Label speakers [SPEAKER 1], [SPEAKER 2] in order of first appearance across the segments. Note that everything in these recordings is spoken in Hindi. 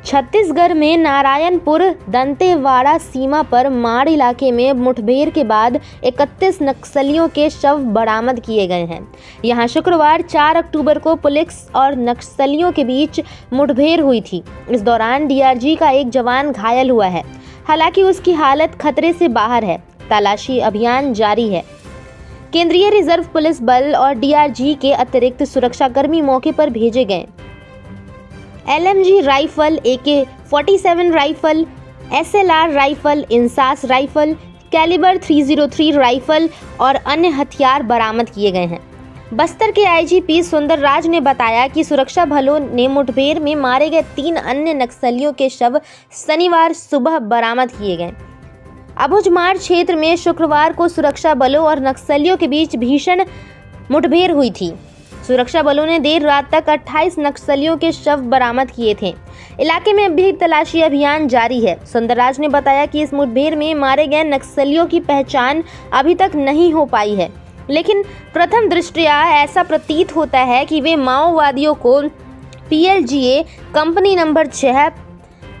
[SPEAKER 1] छत्तीसगढ़ में नारायणपुर दंतेवाड़ा सीमा पर माड़ इलाके में मुठभेड़ के बाद 31 नक्सलियों के शव बरामद किए गए हैं। यहां शुक्रवार 4 अक्टूबर को पुलिस और नक्सलियों के बीच मुठभेड़ हुई थी। इस दौरान डीआरजी का एक जवान घायल हुआ है, हालांकि उसकी हालत खतरे से बाहर है। तलाशी अभियान जारी है। केंद्रीय रिजर्व पुलिस बल और डीआरजी के अतिरिक्त सुरक्षाकर्मी मौके पर भेजे गए। LMG rifle, AK-47 rifle, SLR rifle, INSAS rifle, calibre 303 rifle और अन्य हथियार बरामद किए गए हैं। बस्तर के IGP सुंदरराज ने बताया कि सुरक्षा बलों ने मुठभेड़ में मारे गए 3 अन्य नक्सलियों के शव शनिवार सुबह बरामद किए गए। अबुझमाड़ क्षेत्र में शुक्रवार को सुरक्षा बलों और नक्सलियों के बीच भीषण मुठभेड़ हुई थी। सुरक्षा बलों ने देर रात तक 28 नक्सलियों के शव बरामद किए थे। इलाके में अभी तलाशी अभियान जारी है। सुंदरराज ने बताया कि इस मुठभेड़ में मारे गए नक्सलियों की पहचान अभी तक नहीं हो पाई है, लेकिन प्रथम दृष्टया ऐसा प्रतीत होता है कि वे माओवादियों को PLGA कंपनी नंबर 6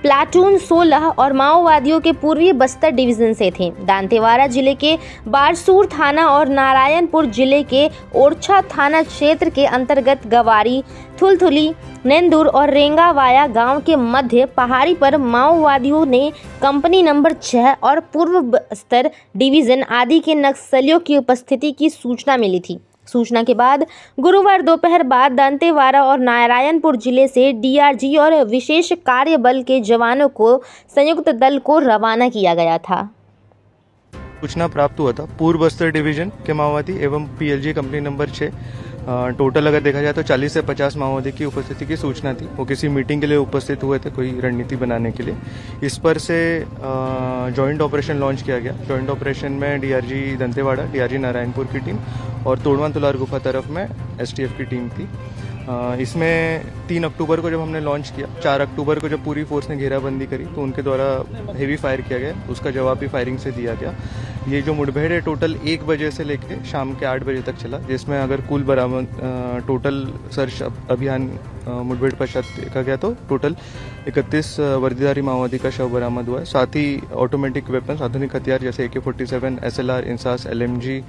[SPEAKER 1] प्लाटून 16 और माओवादियों के पूर्वी बस्तर डिवीजन से थे। दंतेवाड़ा जिले के बारसूर थाना और नारायणपुर जिले के ओरछा थाना क्षेत्र के अंतर्गत गवारी, थुलथुली, नेंदुर और रेंगावाया गांव के मध्य पहाड़ी पर माओवादियों ने कंपनी नंबर 6 और पूर्व बस्तर डिवीजन आदि के नक्सलियों की उपस्थिति की सूचना मिली थी। सूचना के बाद गुरुवार दोपहर बाद दंतेवाड़ा और नारायणपुर जिले से डीआरजी और विशेष कार्य बल के जवानों को संयुक्त दल को रवाना किया गया था।
[SPEAKER 2] सूचना प्राप्त हुआ था पूर्व बस्तर डिवीजन के माओवादी एवं PLG कंपनी नंबर 6 टोटल अगर देखा जाए तो 40 से 50 माओवादी की उपस्थिति की सूचना थी। वो किसी मीटिंग के लिए उपस्थित हुए थे, कोई रणनीति बनाने के लिए। इस पर से जॉइंट ऑपरेशन लॉन्च किया गया। जॉइंट ऑपरेशन में डीआरजी दंतेवाड़ा, डीआरजी नारायणपुर की टीम और तोड़वा तुलार गुफा तरफ में STF की टीम थी। इसमें 3 अक्टूबर को जब हमने लॉन्च किया, 4 अक्टूबर को जब पूरी फोर्स ने घेराबंदी करी तो उनके द्वारा हेवी फायर किया गया। उसका जवाब भी फायरिंग से दिया गया। ये जो मुठभेड़ है टोटल 1 बजे से लेकर शाम के 8 बजे तक चला, जिसमें अगर कुल बरामद टोटल सर्च अभियान मुठभेड़ पश्चात देखा गया तो टोटल 31 वर्दीधारी माओवादी का शव बरामद हुआ है। साथ ही ऑटोमेटिक वेपन, आधुनिक हथियार जैसे AK-47, SLR, INSAS, LMG,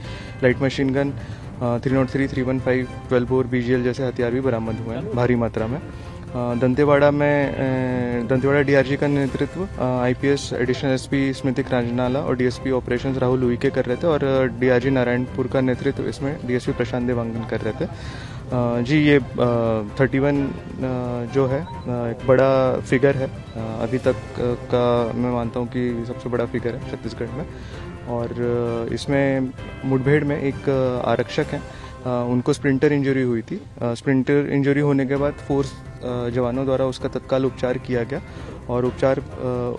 [SPEAKER 2] light machine gun, 303, 315, 12 bore, BGL जैसे हथियार भी बरामद हुए हैं भारी मात्रा में। दंतेवाड़ा डीआरजी का नेतृत्व IPS एडिशनल SP स्मृति राजनाला और DSP ऑपरेशंस राहुल उइके कर रहे थे और डीआरजी नारायणपुर का नेतृत्व इसमें DSP प्रशांत देवांगन कर रहे थे। जी, ये 31 जो है एक बड़ा फिगर है, अभी तक का मैं मानता हूँ कि सबसे बड़ा फिगर है छत्तीसगढ़ में। और इसमें मुठभेड़ में एक आरक्षक हैं, उनको स्प्लिंटर इंजरी हुई थी। स्प्लिंटर इंजरी होने के बाद फोर्स जवानों द्वारा उसका तत्काल उपचार किया गया और उपचार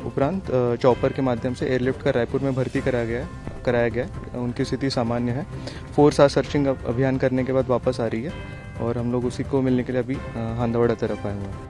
[SPEAKER 2] उपरांत चॉपर के माध्यम से एयरलिफ्ट कर रायपुर में भर्ती कराया गया। उनकी स्थिति सामान्य है। फोर्स आज सर्चिंग अभियान करने के बाद वापस आ रही है और हम लोग उसी को मिलने के लिए अभी हांदवाड़ा तरफ आए हुए हैं।